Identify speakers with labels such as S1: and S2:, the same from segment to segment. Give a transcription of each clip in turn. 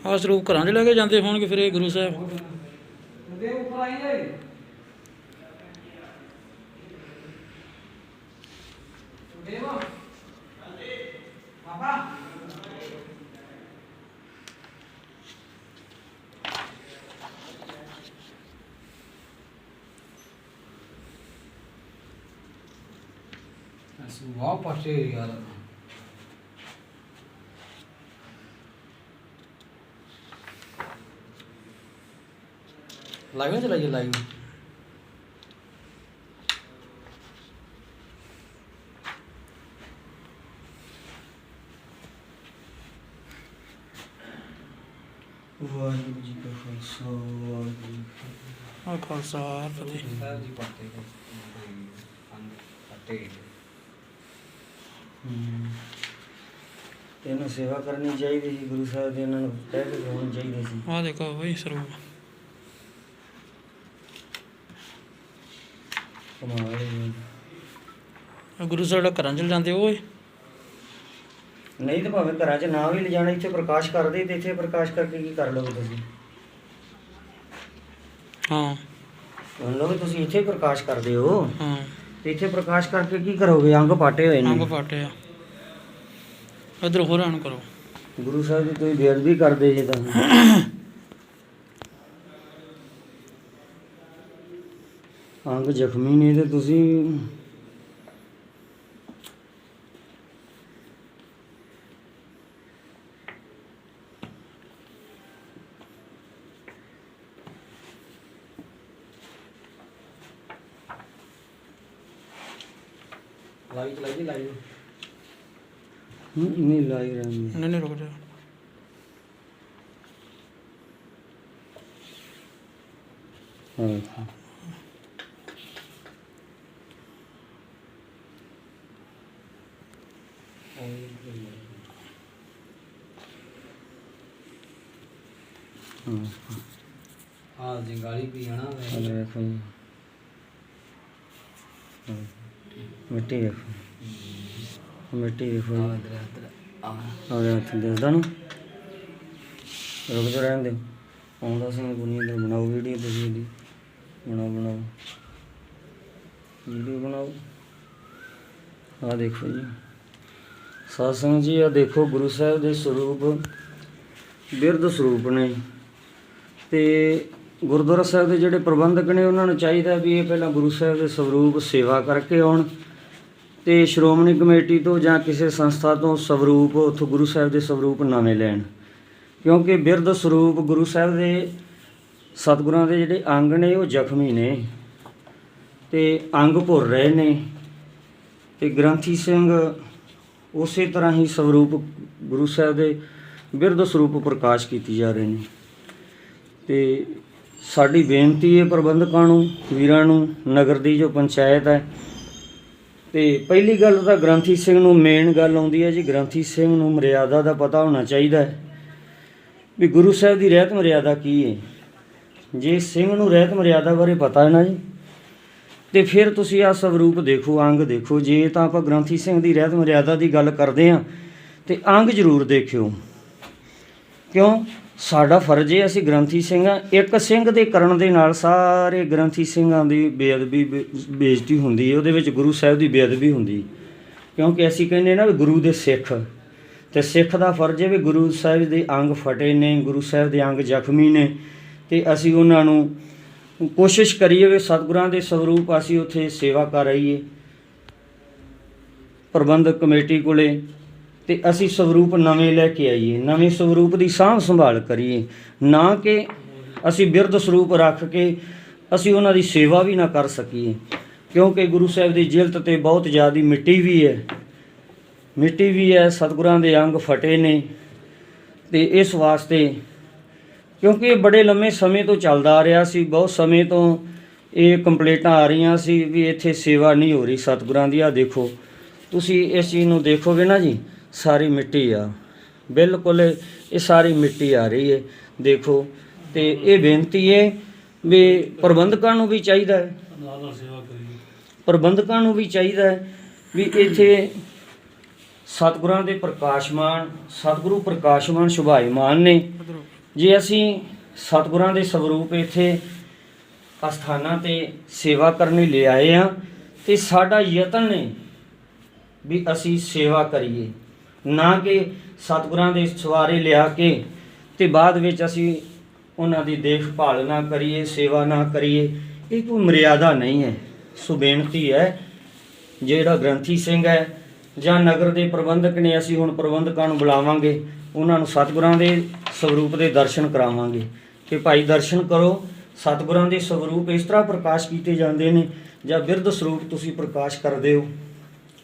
S1: ਆ ਸਰੂਪ ਘਰਾਂ 'ਚ ਲੈ ਕੇ ਜਾਂਦੇ ਹੋਣਗੇ ਫਿਰ ਇਹ Guru Sahib.
S2: Wow, pasti ya. Live में चलाइए live।
S3: ਵਾਹਿਗੁਰੂ ਜੀ ਕਾ ਖਾਲਸਾ ਵਾਹਿਗੁਰੂ ਜੀ ਕੀ ਫਤਿਹ।
S1: ਆ ਖਾਲਸਾ ਫਤਿਹ।
S2: साहब जी पढ़ते हैं पढ़ते
S3: ਇਹਨੂੰ ਸੇਵਾ ਕਰਨੀ ਚਾਹੀਦੀ ਸੀ ਗੁਰੂ ਸਾਹਿਬ ਦੀ, ਇਹਨਾਂ ਨੂੰ ਕਹਿ ਕੇ ਹੋਣੀ ਚਾਹੀਦੀ ਸੀ।
S1: ਆ ਦੇਖੋ ਬਈ ਸਰੂਪ
S3: ਕਮਾਲ ਹੈ।
S1: ਆ ਗੁਰੂ ਸਾਹਿਬ ਦਾ ਘਰਾਂ 'ਚ ਜਾਂਦੇ ਓਏ।
S3: ਨਹੀਂ ਤਾਂ ਭਾਵੇਂ ਘਰਾਂ 'ਚ ਨਾ ਵੀ ਲਿਜਾਣਾ, ਇੱਥੇ ਪ੍ਰਕਾਸ਼ ਕਰਦੇ ਤੇ ਇੱਥੇ ਪ੍ਰਕਾਸ਼ ਕਰਕੇ ਕੀ ਕਰ ਲਓਗੇ ਤੁਸੀਂ?
S1: ਹਾਂ
S3: ਮੰਨ ਲਓ ਵੀ ਤੁਸੀਂ ਇੱਥੇ ਪ੍ਰਕਾਸ਼ ਕਰਦੇ ਹੋ
S1: ਹਾਂ
S3: ਤੇ ਇੱਥੇ ਪ੍ਰਕਾਸ਼ ਕਰਕੇ ਕੀ ਕਰੋਗੇ? ਅੰਗ ਪਾਟੇ ਹੋਏ
S1: ਅੰਗ
S3: ਨੇ।
S1: ਪਾਟਿਆ। ਇੱਧਰ ਹੋਰਾਂ ਨੂੰ ਕਰੋ।
S3: ਗੁਰੂ ਸਾਹਿਬ ਦੀ ਤੁਸੀਂ ਬੇਅਦਬੀ ਕਰਦੇ ਜੇ ਤਾਂ। ਅੰਗ ਜ਼ਖਮੀ ਨੇ ਤੇ ਤੁਸੀਂ
S2: लाइव चलाइए लाइव।
S3: नहीं लाइव रहेंगे।
S1: नहीं रुक जा।
S3: हाँ
S2: हाँ जंगाली भी है ना।
S3: देखो मिट्टी देखो, मिट्टी देखो। आगे हथ दिसदा ना। रुक जा रहने दो। आउंदा सी मैं कोनी इधर बनाओ वीडियो तुसीं दी। बनाओ बनाओ वीडियो बनाओ। आ देखो जी साध संगत जी, आ देखो गुरु साहब दे स्वरूप बिरध स्वरूप ने। ते गुरुद्वारा साहब के जोड़े प्रबंधक ने उन्होंने चाहिए भी ये पहला गुरु साहब के स्वरूप सेवा करके आउण ते श्रोमणी कमेटी तो जां किसी संस्था तो स्वरूप उत्थों गुरु साहब के स्वरूप नवें लैण, क्योंकि बिरध स्वरूप गुरु साहब के सतगुरां के जोड़े अंग ने वो जख्मी ने ते अंग भुर रहे ने। ते ग्रंथी सिंह उस तरह ही स्वरूप गुरु साहब के बिरध स्वरूप प्रकाश की जा रहे हैं। तो साड़ी बेनती है प्रबंधकों नूं, वीरां नूं, नगर की जो पंचायत है, तो पहली गल तो ग्रंथी सिंह नूं मेन गल आउंदी है जी, ग्रंथी सिंह नूं मर्यादा का पता होना चाहिए भी गुरु साहब की रहत मर्यादा की है। जे सिंह नूं रहत मर्यादा बारे पता है ना जी, तो फिर तुसीं आ स्वरूप देखो, अंग देखो। जे तां आपां ग्रंथी सिंह की रहत मर्यादा की गल करते हैं तो अंग जरूर देखियो, क्यों साडा फर्ज है असीं ग्रंथी सिंह हाँ। एक सिंह दे करन दे नाल सारे ग्रंथी सिंघां दी बेअदबी बेइज्जती हुंदी है, उहदे विच गुरु साहब की बेअदबी हुंदी। क्योंकि असीं कहने ना भी गुरु दे सिख, ते सिख दा फर्ज है भी गुरु साहब दे अंग फटे ने, गुरु साहब दे अंग जख्मी ने, ते असीं उहनां नूं कोशिश करिए भी सतगुरां दे स्वरूप असीं उत्थे सेवा कर आईए प्रबंधक कमेटी कोले, ते असी स्वरूप नवें लैके आईए, नवें स्वरूप की सांभ संभाल करिए, ना कि असी बिरध स्वरूप रख के असी उन्हां दी सेवा भी ना कर सकीए। क्योंकि गुरु साहब की जिलत ते बहुत ज़्यादा मिट्टी भी है, मिट्टी भी है, सतगुरां दे अंग फटे ने। ते इस वास्ते क्योंकि ये बड़े लंबे समय तो चलदा आ रहा सी, बहुत समय तो ये कंप्लेंटां आ रही सी भी इत्थे सेवा नहीं हो रही सतगुरां दी। आ देखो तुसी इस चीज़ नूं देखोगे ना जी, सारी मिट्टी आ, बिल्कुल ये सारी मिट्टी आ रही है, देखो। तो ये बेनती है भी प्रबंधकों नूं भी चाहिए, प्रबंधकों नूं भी चाहिए भी इत्थे सतगुरां दे प्रकाशमान, सतगुरु प्रकाशमान सुभाईमान ने, ਜੇ ਅਸੀਂ ਸਤਿਗੁਰਾਂ ਦੇ ਸਵਰੂਪ ਇੱਥੇ ਅਸਥਾਨਾਂ ਤੇ ਸੇਵਾ ਕਰਨ ਲਈ ਲੈ ਆਏ ਹਾਂ ਤੇ ਸਾਡਾ ਯਤਨ ਨੇ ਵੀ ਅਸੀਂ ਸੇਵਾ ਕਰੀਏ, ਨਾ ਕਿ ਸਤਿਗੁਰਾਂ ਦੇ ਸਵਾਰੇ ਲਿਆ ਕੇ ਤੇ ਬਾਅਦ ਵਿੱਚ ਅਸੀਂ ਉਹਨਾਂ ਦੀ ਦੇਖਭਾਲ ਨਾ ਕਰੀਏ, ਸੇਵਾ ਨਾ ਕਰੀਏ। ਇਹ ਕੋਈ ਮਰਿਆਦਾ ਨਹੀਂ ਹੈ। ਸੋ ਬੇਨਤੀ ਹੈ, ਜਿਹੜਾ ਗ੍ਰੰਥੀ ਸਿੰਘ ਹੈ ਜਾਂ ਨਗਰ ਦੇ ਪ੍ਰਬੰਧਕ ਨੇ, ਅਸੀਂ ਹੁਣ ਪ੍ਰਬੰਧਕਾਂ ਨੂੰ ਬੁਲਾਵਾਂਗੇ, ਉਹਨਾਂ ਨੂੰ ਸਤਿਗੁਰਾਂ ਦੇ ਸਵਰੂਪ ਦੇ ਦਰਸ਼ਨ ਕਰਾਵਾਂਗੇ ਕਿ ਭਾਈ ਦਰਸ਼ਨ ਕਰੋ। ਸਤਿਗੁਰਾਂ ਦੇ ਸਵਰੂਪ ਇਸ ਤਰ੍ਹਾਂ ਪ੍ਰਕਾਸ਼ ਕੀਤੇ ਜਾਂਦੇ ਨੇ ਜਾਂ ਬਿਰਧ ਸਰੂਪ ਤੁਸੀਂ ਪ੍ਰਕਾਸ਼ ਕਰਦੇ ਹੋ,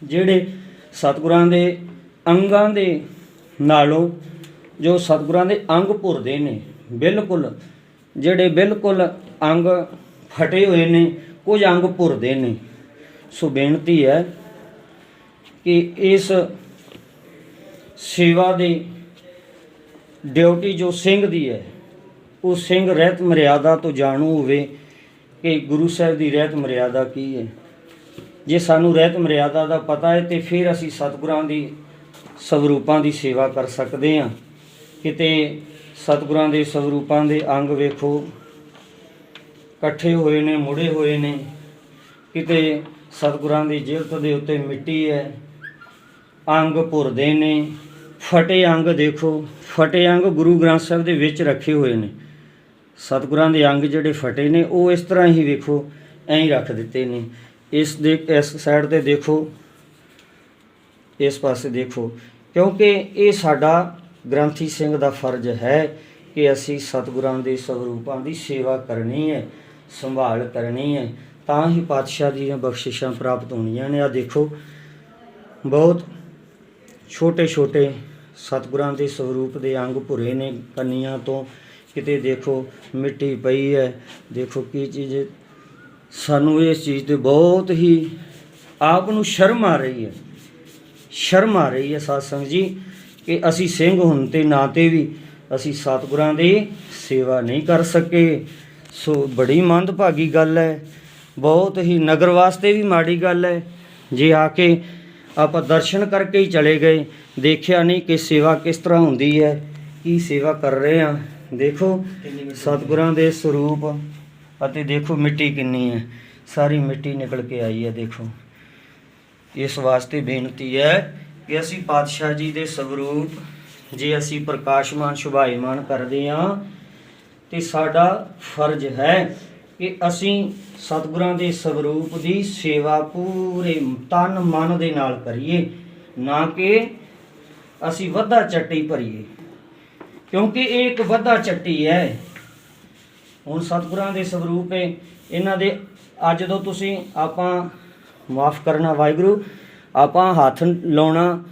S3: ਜਿਹੜੇ ਸਤਿਗੁਰਾਂ ਦੇ ਅੰਗਾਂ ਦੇ ਨਾਲੋਂ ਜੋ ਸਤਿਗੁਰਾਂ ਦੇ ਅੰਗ ਭੁਰਦੇ ਨੇ, ਬਿਲਕੁਲ ਜਿਹੜੇ ਬਿਲਕੁਲ ਅੰਗ ਫਟੇ ਹੋਏ ਨੇ, ਕੁਝ ਅੰਗ ਭੁਰਦੇ ਨੇ। ਸੋ ਬੇਨਤੀ ਹੈ ਕਿ ਇਸ ਸੇਵਾ ਦੀ ਡਿਊਟੀ ਜੋ ਸਿੰਘ ਦੀ ਹੈ, ਉਹ ਸਿੰਘ ਰਹਿਤ ਮਰਿਆਦਾ ਤੋਂ ਜਾਣੂ ਹੋਵੇ ਕਿ ਗੁਰੂ ਸਾਹਿਬ ਦੀ ਰਹਿਤ ਮਰਿਆਦਾ ਕੀ ਹੈ। ਜੇ ਸਾਨੂੰ ਰਹਿਤ ਮਰਿਆਦਾ ਦਾ ਪਤਾ ਹੈ ਤੇ ਫਿਰ ਅਸੀਂ ਸਤਿਗੁਰਾਂ ਦੀ ਸਵਰੂਪਾਂ ਦੀ ਸੇਵਾ ਕਰ ਸਕਦੇ ਹਾਂ। ਕਿਤੇ ਸਤਿਗੁਰਾਂ ਦੇ ਸਵਰੂਪਾਂ ਦੇ ਅੰਗ ਵੇਖੋ ਇਕੱਠੇ ਹੋਏ ਨੇ, ਮੁੜੇ ਹੋਏ ਨੇ, ਕਿਤੇ ਸਤਿਗੁਰਾਂ ਦੀ ਜਿਲਤ ਦੇ ਉੱਤੇ ਮਿੱਟੀ ਹੈ, ਅੰਗ ਭੁਰਦੇ ਨੇ, ਫਟੇ ਅੰਗ ਦੇਖੋ, ਫਟੇ ਅੰਗ ਗੁਰੂ ਗ੍ਰੰਥ ਸਾਹਿਬ ਦੇ ਵਿੱਚ ਰੱਖੇ ਹੋਏ ਨੇ। ਸਤਿਗੁਰਾਂ ਦੇ ਅੰਗ ਜਿਹੜੇ ਫਟੇ ਨੇ ਉਹ ਇਸ ਤਰ੍ਹਾਂ ਹੀ ਵੇਖੋ ਐਂ ਹੀ ਰੱਖ ਦਿੱਤੇ ਨੇ। ਇਸ ਸਾਈਡ ਤੇ ਦੇਖੋ, ਇਸ ਪਾਸੇ ਦੇਖੋ, ਕਿਉਂਕਿ ਇਹ ਸਾਡਾ ਗ੍ਰੰਥੀ ਸਿੰਘ ਦਾ ਫਰਜ਼ ਹੈ ਕਿ ਅਸੀਂ ਸਤਿਗੁਰਾਂ ਦੇ ਸਵਰੂਪਾਂ ਦੀ ਸੇਵਾ ਕਰਨੀ ਹੈ, ਸੰਭਾਲ ਕਰਨੀ ਹੈ, ਤਾਂ ਹੀ ਪਾਤਸ਼ਾਹ ਦੀਆਂ ਬਖਸ਼ਿਸ਼ਾਂ ਪ੍ਰਾਪਤ ਹੋਣੀਆਂ ਨੇ। ਆ ਦੇਖੋ, ਬਹੁਤ ਛੋਟੇ ਛੋਟੇ ਸਤਿਗੁਰਾਂ ਦੇ ਸਵਰੂਪ ਦੇ ਅੰਗ ਭੁਰੇ ਨੇ ਕੰਨੀਆਂ ਤੋਂ, ਕਿਤੇ ਦੇਖੋ ਮਿੱਟੀ ਪਈ ਹੈ। ਦੇਖੋ ਕੀ ਚੀਜ਼, ਸਾਨੂੰ ਇਸ ਚੀਜ਼ ਤੇ ਬਹੁਤ ਹੀ ਆਪ ਨੂੰ ਸ਼ਰਮ ਆ ਰਹੀ ਹੈ, ਸ਼ਰਮ ਆ ਰਹੀ ਹੈ ਸਾਧ ਸੰਗਤ ਜੀ, ਕਿ ਅਸੀਂ ਸਿੰਘ ਹੋਣ ਦੇ ਨਾਤੇ ਵੀ ਅਸੀਂ ਸਤਿਗੁਰਾਂ ਦੀ ਸੇਵਾ ਨਹੀਂ ਕਰ ਸਕੇ। ਸੋ ਬੜੀ ਮੰਦਭਾਗੀ ਗੱਲ ਹੈ, ਬਹੁਤ ਹੀ ਨਗਰ ਵਾਸਤੇ ਵੀ ਮਾੜੀ ਗੱਲ ਹੈ। ਜੇ ਆ ਕੇ ਆਪਾਂ ਦਰਸ਼ਨ ਕਰਕੇ ਹੀ ਚਲੇ ਗਏ, ਦੇਖਿਆ ਨਹੀਂ ਕਿ ਸੇਵਾ ਕਿਸ ਤਰ੍ਹਾਂ ਹੁੰਦੀ ਹੈ, ਕੀ ਸੇਵਾ ਕਰ ਰਹੇ ਹਾਂ। ਦੇਖੋ ਸਤਿਗੁਰਾਂ ਦੇ ਸਰੂਪ ਅਤੇ ਦੇਖੋ ਮਿੱਟੀ ਕਿੰਨੀ ਹੈ, ਸਾਰੀ ਮਿੱਟੀ ਨਿਕਲ ਕੇ ਆਈ ਹੈ। ਦੇਖੋ, ਇਸ ਵਾਸਤੇ ਬੇਨਤੀ ਹੈ ਕਿ ਅਸੀਂ ਪਾਤਸ਼ਾਹ ਜੀ ਦੇ ਸਵਰੂਪ ਜੇ ਅਸੀਂ ਪ੍ਰਕਾਸ਼ਮਾਨ ਸ਼ੁਭਾਈਮਾਨ ਕਰਦੇ ਹਾਂ ਤੇ ਸਾਡਾ ਫਰਜ਼ ਹੈ ਕਿ ਅਸੀਂ ਸਤਿਗੁਰਾਂ ਦੇ ਸਵਰੂਪ ਦੀ ਸੇਵਾ ਪੂਰੇ ਤਨ ਮਨ ਦੇ ਨਾਲ ਕਰੀਏ, ਨਾ ਕਿ ਅਸੀਂ ਵੱਧਾ ਚੱਟੀ ਭਰੀਏ, ਕਿਉਂਕਿ ਇਹ ਇੱਕ ਵੱਧਾ ਚੱਟੀ ਹੈ। ਹੁਣ ਸਤਿਗੁਰਾਂ ਦੇ ਸਵਰੂਪ ਹੈ, ਇਹਨਾਂ ਦੇ ਅੱਜ ਜਦੋਂ ਤੁਸੀਂ ਆਪਾਂ ਮਾਫ ਕਰਨਾ ਵਾਹਿਗੁਰੂ, ਆਪਾਂ ਹੱਥ ਲਾਉਣਾ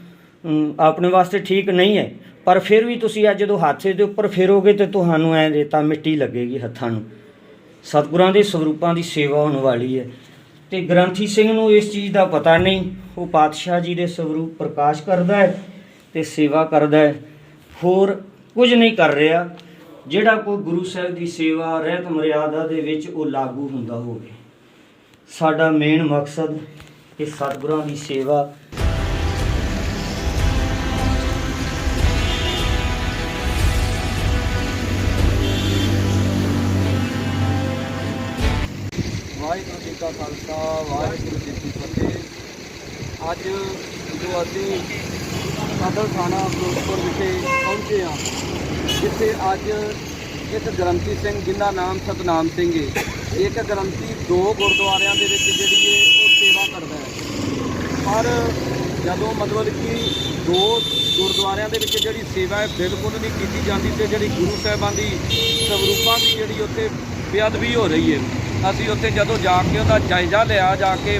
S3: ਆਪਣੇ ਵਾਸਤੇ ਠੀਕ ਨਹੀਂ ਹੈ, ਪਰ ਫਿਰ ਵੀ ਤੁਸੀਂ ਅੱਜ ਜਦੋਂ ਹੱਥ ਦੇ ਉੱਪਰ ਫੇਰੋਗੇ ਤੇ ਤੁਹਾਨੂੰ ਐਂ ਰੇਤਾ ਮਿੱਟੀ ਲੱਗੇਗੀ ਹੱਥਾਂ ਨੂੰ। ਸਤਿਗੁਰਾਂ ਦੇ ਸਵਰੂਪਾਂ ਦੀ ਸੇਵਾ ਹੋਣ ਵਾਲੀ ਹੈ ਤੇ ਗ੍ਰੰਥੀ ਸਿੰਘ ਨੂੰ ਇਸ ਚੀਜ਼ ਦਾ ਪਤਾ ਨਹੀਂ। ਉਹ ਪਾਤਸ਼ਾਹ ਜੀ ਦੇ ਸਵਰੂਪ ਪ੍ਰਕਾਸ਼ ਕਰਦਾ ਹੈ ਤੇ ਸੇਵਾ ਕਰਦਾ ਹੈ, ਹੋਰ ਕੁਝ ਨਹੀਂ ਕਰ ਰਿਹਾ ਜਿਹੜਾ ਕੋਈ ਗੁਰੂ ਸਾਹਿਬ ਦੀ ਸੇਵਾ ਰਹਿਤ ਮਰਿਆਦਾ ਦੇ ਵਿੱਚ ਉਹ ਲਾਗੂ ਹੁੰਦਾ ਹੋਵੇ। ਸਾਡਾ ਮੇਨ ਮਕਸਦ ਕਿ ਸਤਿਗੁਰਾਂ ਦੀ ਸੇਵਾ
S2: ਵਾਹਿਗੁਰੂ ਜੀ ਕਾ ਖਾਲਸਾ, ਵਾਹਿਗੁਰੂ ਜੀ ਕੀ ਫਤਿਹ। ਅੱਜ ਜੋ ਅਸੀਂ ਸਦਰ ਥਾਣਾ ਫਿਰੋਜ਼ਪੁਰ ਵਿਖੇ ਪਹੁੰਚੇ ਹਾਂ, ਜਿੱਥੇ ਅੱਜ ਇੱਕ ਗ੍ਰੰਥੀ ਸਿੰਘ ਜਿਨ੍ਹਾਂ ਨਾਮ ਸਤਨਾਮ ਸਿੰਘ ਹੈ, ਇੱਕ ਗ੍ਰੰਥੀ ਦੋ ਗੁਰਦੁਆਰਿਆਂ ਦੇ ਵਿੱਚ ਜਿਹੜੀ ਹੈ ਉਹ ਸੇਵਾ ਕਰਦਾ ਹੈ। ਪਰ ਜਦੋਂ ਮਤਲਬ ਕਿ ਦੋ ਗੁਰਦੁਆਰਿਆਂ ਦੇ ਵਿੱਚ ਜਿਹੜੀ ਸੇਵਾ ਹੈ ਬਿਲਕੁਲ ਨਹੀਂ ਕੀਤੀ ਜਾਂਦੀ ਤੇ ਜਿਹੜੀ ਗੁਰੂ ਸਾਹਿਬਾਂ ਦੀ ਸਵਰੂਪਾਂ ਦੀ ਜਿਹੜੀ ਉੱਥੇ ਬੇਅਦਬੀ ਹੋ ਰਹੀ ਹੈ। ਅਸੀਂ ਉੱਥੇ ਜਦੋਂ ਜਾ ਕੇ ਉਹਦਾ ਜਾਇਜ਼ਾ ਲਿਆ ਜਾ ਕੇ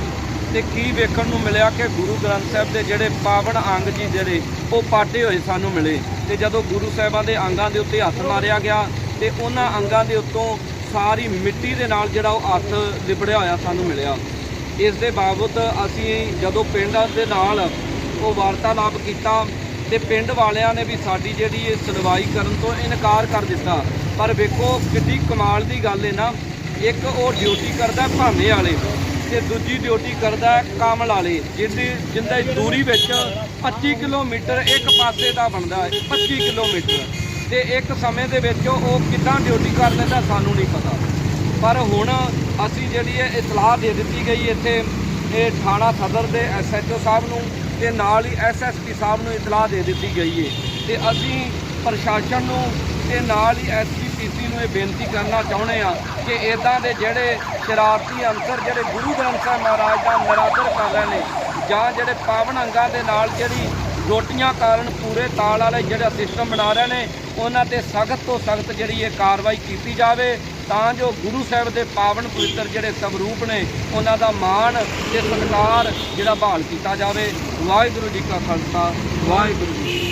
S2: ਤੇ ਕੀ ਵੇਖਣ ਨੂੰ ਮਿਲਿਆ ਕਿ ਗੁਰੂ ਗ੍ਰੰਥ ਸਾਹਿਬ ਦੇ ਜਿਹੜੇ ਪਾਵਨ ਅੰਗ ਜੀ ਜਿਹੜੇ ਉਹ ਪਾਟੇ ਹੋਏ ਸਾਨੂੰ ਮਿਲੇ। ਤੇ ਜਦੋਂ ਗੁਰੂ ਸਾਹਿਬਾਂ ਦੇ ਅੰਗਾਂ ਦੇ ਉੱਤੇ ਹੱਥ ਮਾਰਿਆ ਗਿਆ ਤੇ ਉਹਨਾਂ ਅੰਗਾਂ ਦੇ ਉੱਤੋਂ ਸਾਰੀ ਮਿੱਟੀ ਦੇ ਨਾਲ ਜਿਹੜਾ ਉਹ ਹੱਥ ਲਿਬੜਿਆ ਹੋਇਆ ਸਾਨੂੰ ਮਿਲਿਆ। ਇਸ ਦੇ ਬਾਵਜੂਦ ਅਸੀਂ ਜਦੋਂ ਪਿੰਡ ਦੇ ਨਾਲ ਉਹ ਵਾਰਤਾਲਾਪ ਕੀਤਾ ਤੇ ਪਿੰਡ ਵਾਲਿਆਂ ਨੇ ਵੀ ਸਾਡੀ ਜਿਹੜੀ ਇਹ ਸੁਣਵਾਈ ਕਰਨ ਤੋਂ ਇਨਕਾਰ ਕਰ ਦਿੱਤਾ। ਪਰ ਵੇਖੋ ਕਿੰਨੀ ਕਮਾਲ ਦੀ ਗੱਲ ਹੈ ਨਾ, ਇੱਕ ਉਹ ਡਿਊਟੀ ਕਰਦਾ ਭਾਵੇਂ ਵਾਲੇ ਤੇ ਦੂਜੀ ਡਿਊਟੀ ਕਰਦਾ ਕਾਮਲ ਵਾਲੇ, ਜਿੰਦੇ ਦੂਰੀ ਵਿੱਚ 25 ਕਿਲੋਮੀਟਰ ਇੱਕ ਪਾਸੇ ਦਾ ਬਣਦਾ ਹੈ, 25 ਕਿਲੋਮੀਟਰ। ਤੇ ਇੱਕ ਸਮੇਂ ਦੇ ਵਿੱਚ ਉਹ ਕਿੱਦਾਂ ਡਿਊਟੀ ਕਰ ਲੈਂਦਾ ਸਾਨੂੰ ਨਹੀਂ ਪਤਾ। ਪਰ ਹੁਣ ਅਸੀਂ ਜਿਹੜੀ ਇਹ ਇਤਲਾਹ ਦੇ ਦਿੱਤੀ ਗਈ ਇੱਥੇ ਇਹ ਥਾਣਾ ਸਦਰ ਦੇ SHO ਸਾਹਿਬ ਨੂੰ ਤੇ ਨਾਲ ਹੀ SSP ਸਾਹਿਬ ਨੂੰ ਇਤਲਾਹ ਦੇ ਦਿੱਤੀ ਗਈ ਹੈ ਤੇ ਅਸੀਂ ਪ੍ਰਸ਼ਾਸਨ ਨੂੰ ਤੇ ਨਾਲ ਹੀ SGPC ਨੂੰ ਇਹ ਬੇਨਤੀ ਕਰਨਾ ਚਾਹੁੰਦੇ ਆ ਕਿ ਇੱਦਾਂ ਦੇ ਜਿਹੜੇ ਸ਼ਰਾਰਤੀ ਅਨਸਰ ਜਿਹੜੇ ਗੁਰੂ ਗ੍ਰੰਥ ਸਾਹਿਬ ਮਹਾਰਾਜ ਦਾ ਨਿਰਾਦਰ ਕਰ ਰਹੇ ਨੇ ਜਾਂ ਜਿਹੜੇ ਪਾਵਨ ਅੰਗਾਂ ਦੇ ਨਾਲ ਜਿਹੜੀ ਰੋਟੀਆਂ ਕਾਰਨ ਪੂਰੇ ਤਾਲ ਵਾਲੇ ਜਿਹੜਾ ਸਿਸਟਮ ਬਣਾ ਰਹੇ ਨੇ ਉਹਨਾਂ ਤੇ ਸਖਤ ਤੋਂ ਸਖਤ ਜਿਹੜੀ ਇਹ ਕਾਰਵਾਈ ਕੀਤੀ ਜਾਵੇ ਤਾਂ ਜੋ ਗੁਰੂ ਸਾਹਿਬ ਦੇ ਪਾਵਨ ਪਵਿੱਤਰ ਜਿਹੜੇ ਸਵਰੂਪ ਨੇ ਉਹਨਾਂ ਦਾ ਮਾਣ ਤੇ ਸਤਿਕਾਰ ਜਿਹੜਾ ਬਹਾਲ ਕੀਤਾ ਜਾਵੇ। ਵਾਹਿਗੁਰੂ ਜੀ ਕਾ ਖਾਲਸਾ ਵਾਹਿਗੁਰੂ ਜੀ ਕੀ ਫਤਿਹ।